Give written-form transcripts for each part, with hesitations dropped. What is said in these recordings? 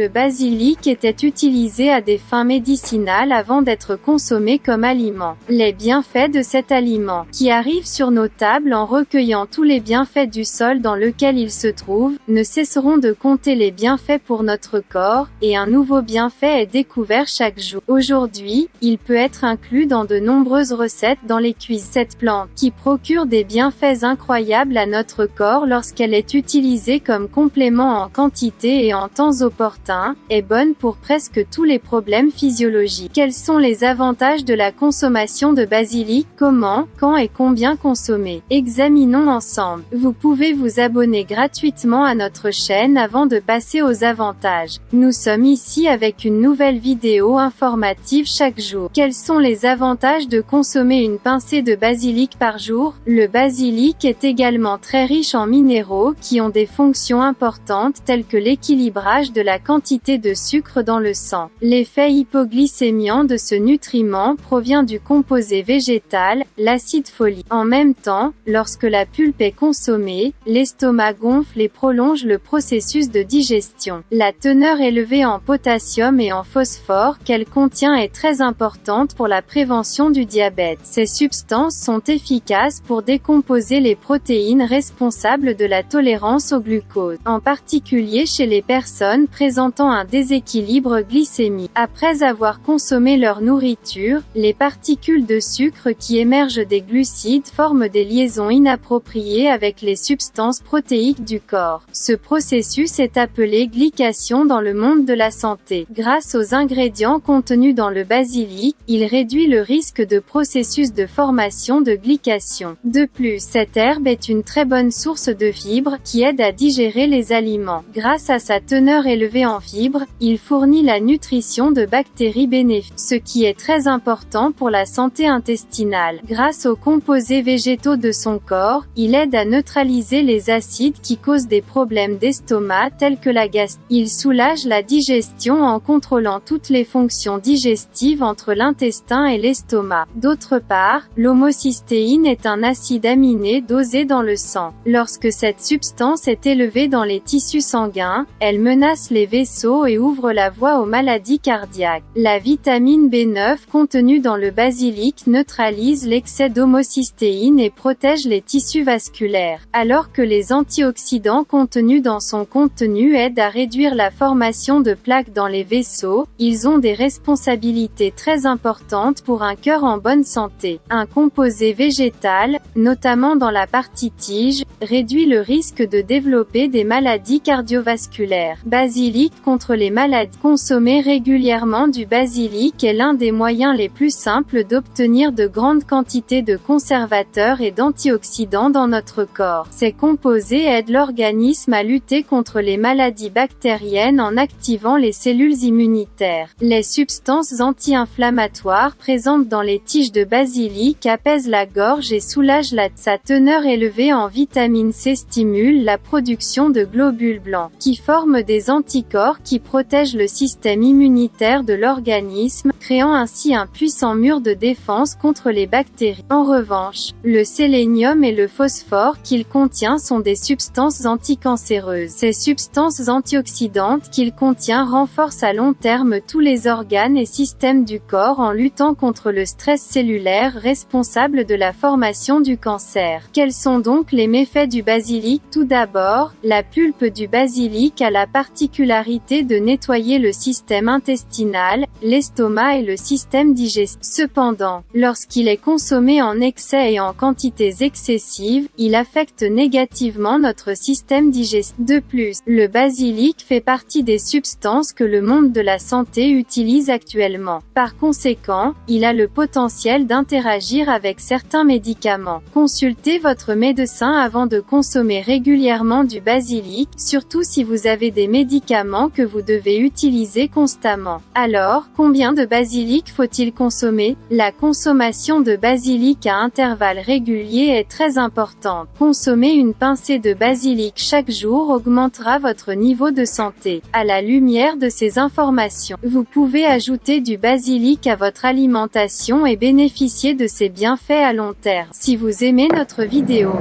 le basilic était utilisé à des fins médicinales avant d'être consommé comme aliment. Les bienfaits de cet aliment, qui arrive sur nos tables en recueillant tous les bienfaits du sol dans lequel il se trouve, ne cesseront de compter les bienfaits pour notre corps, et un nouveau bienfait est découvert chaque jour. Aujourd'hui, il peut être inclus dans de nombreuses recettes dans les cuisines. Cette plante, qui procure des bienfaits incroyables à notre corps lorsqu'elle est utilisée comme complément en quantité et en temps opportun, est bonne pour presque tous les problèmes physiologiques. Quels sont les avantages de la consommation de basilic? Comment, quand et combien consommer? Examinons ensemble. Vous pouvez vous abonner gratuitement à notre chaîne avant de passer aux avantages. Nous sommes ici avec une nouvelle vidéo informative chaque jour. Quels sont les avantages de consommer une pincée de basilic par jour? Le basilic est également très riche en minéraux qui ont des fonctions importantes telles que l'équilibrage de la quantité de sucre dans le sang. L'effet hypoglycémiant de ce nutriment provient du composé végétal, l'acide folique. En même temps, lorsque la pulpe est consommée, l'estomac gonfle et prolonge le processus de digestion. La teneur élevée en potassium et en phosphore qu'elle contient est très importante pour la prévention du diabète. Ces substances sont efficaces pour décomposer les protéines responsables de la tolérance au glucose, en particulier chez les personnes présentant un déséquilibre glycémique. Après avoir consommé leur nourriture, les particules de sucre qui émergent des glucides forment des liaisons inappropriées avec les substances protéiques du corps. Ce processus est appelé glycation dans le monde de la santé. Grâce aux ingrédients contenus dans le basilic, il réduit le risque de processus de formation de glycation. De plus, cette herbe est une très bonne source de fibres qui aide à digérer les aliments. Grâce à sa teneur élevée en fibres, il fournit la nutrition de bactéries bénéfiques, ce qui est très important pour la santé intestinale. Grâce aux composés végétaux de son corps, il aide à neutraliser les acides qui causent des problèmes d'estomac tels que la gastrite. Il soulage la digestion en contrôlant toutes les fonctions digestives entre l'intestin et l'estomac. D'autre part, l'homocystéine est un acide aminé dosé dans le sang. Lorsque cette substance est élevée dans les tissus sanguins, elle menace les vaisseaux et ouvre la voie aux maladies cardiaques. La vitamine B9 contenue dans le basilic neutralise l'excès d'homocystéine et protège les tissus vasculaires, alors que les antioxydants contenus dans son contenu aident à réduire la formation de plaques dans les vaisseaux. Ils ont des responsabilités très importantes pour un cœur en bonne santé. Un composé végétal, notamment dans la partie tige, réduit le risque de développer des maladies cardiovasculaires. Basilic contre les maladies. Consommer régulièrement du basilic est l'un des moyens les plus simples d'obtenir de grandes quantités de conservateurs et d'antioxydants dans notre corps. Ces composés aident l'organisme à lutter contre les maladies bactériennes en activant les cellules immunitaires. Les substances anti-inflammatoires présentes dans les tiges de basilic apaisent la gorge et soulagent sa teneur élevée en vitamine C stimule la production de globules blancs, qui forment des anticorps qui protègent le système immunitaire de l'organisme, créant ainsi un puissant mur de défense contre les bactéries. En revanche, le sélénium et le phosphore qu'il contient sont des substances anticancéreuses. Ces substances antioxydantes qu'il contient renforcent à long terme tous les organes et systèmes du corps en luttant contre le stress cellulaire responsable de la formation du cancer. Quels sont donc les méfaits du basilic? Tout d'abord, la pulpe du basilic a la particularité de nettoyer le système intestinal, l'estomac et le système digestif. Cependant, lorsqu'il est consommé en excès et en quantités excessives, il affecte négativement notre système digestif. De plus, le basilic fait partie des substances que le monde de la santé utilise actuellement. Par conséquent, il a le potentiel d'interagir avec certains médicaments. Consultez votre médecin avant de consommer régulièrement du basilic, surtout si vous avez des médicaments que vous devez utiliser constamment. Alors, combien de basilic faut-il consommer? La consommation de basilic à intervalles réguliers est très importante. Consommer une pincée de basilic chaque jour augmentera votre niveau de santé. À la lumière de ces informations, vous pouvez ajouter du basilic à votre alimentation et bénéficier de ses bienfaits à long terme. Si vous aimez notre vidéo,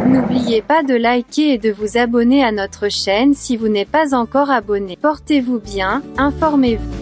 n'oubliez pas de liker et de vous abonner à notre chaîne si vous n'êtes pas encore abonné. abonner. Portez-vous bien, informez-vous.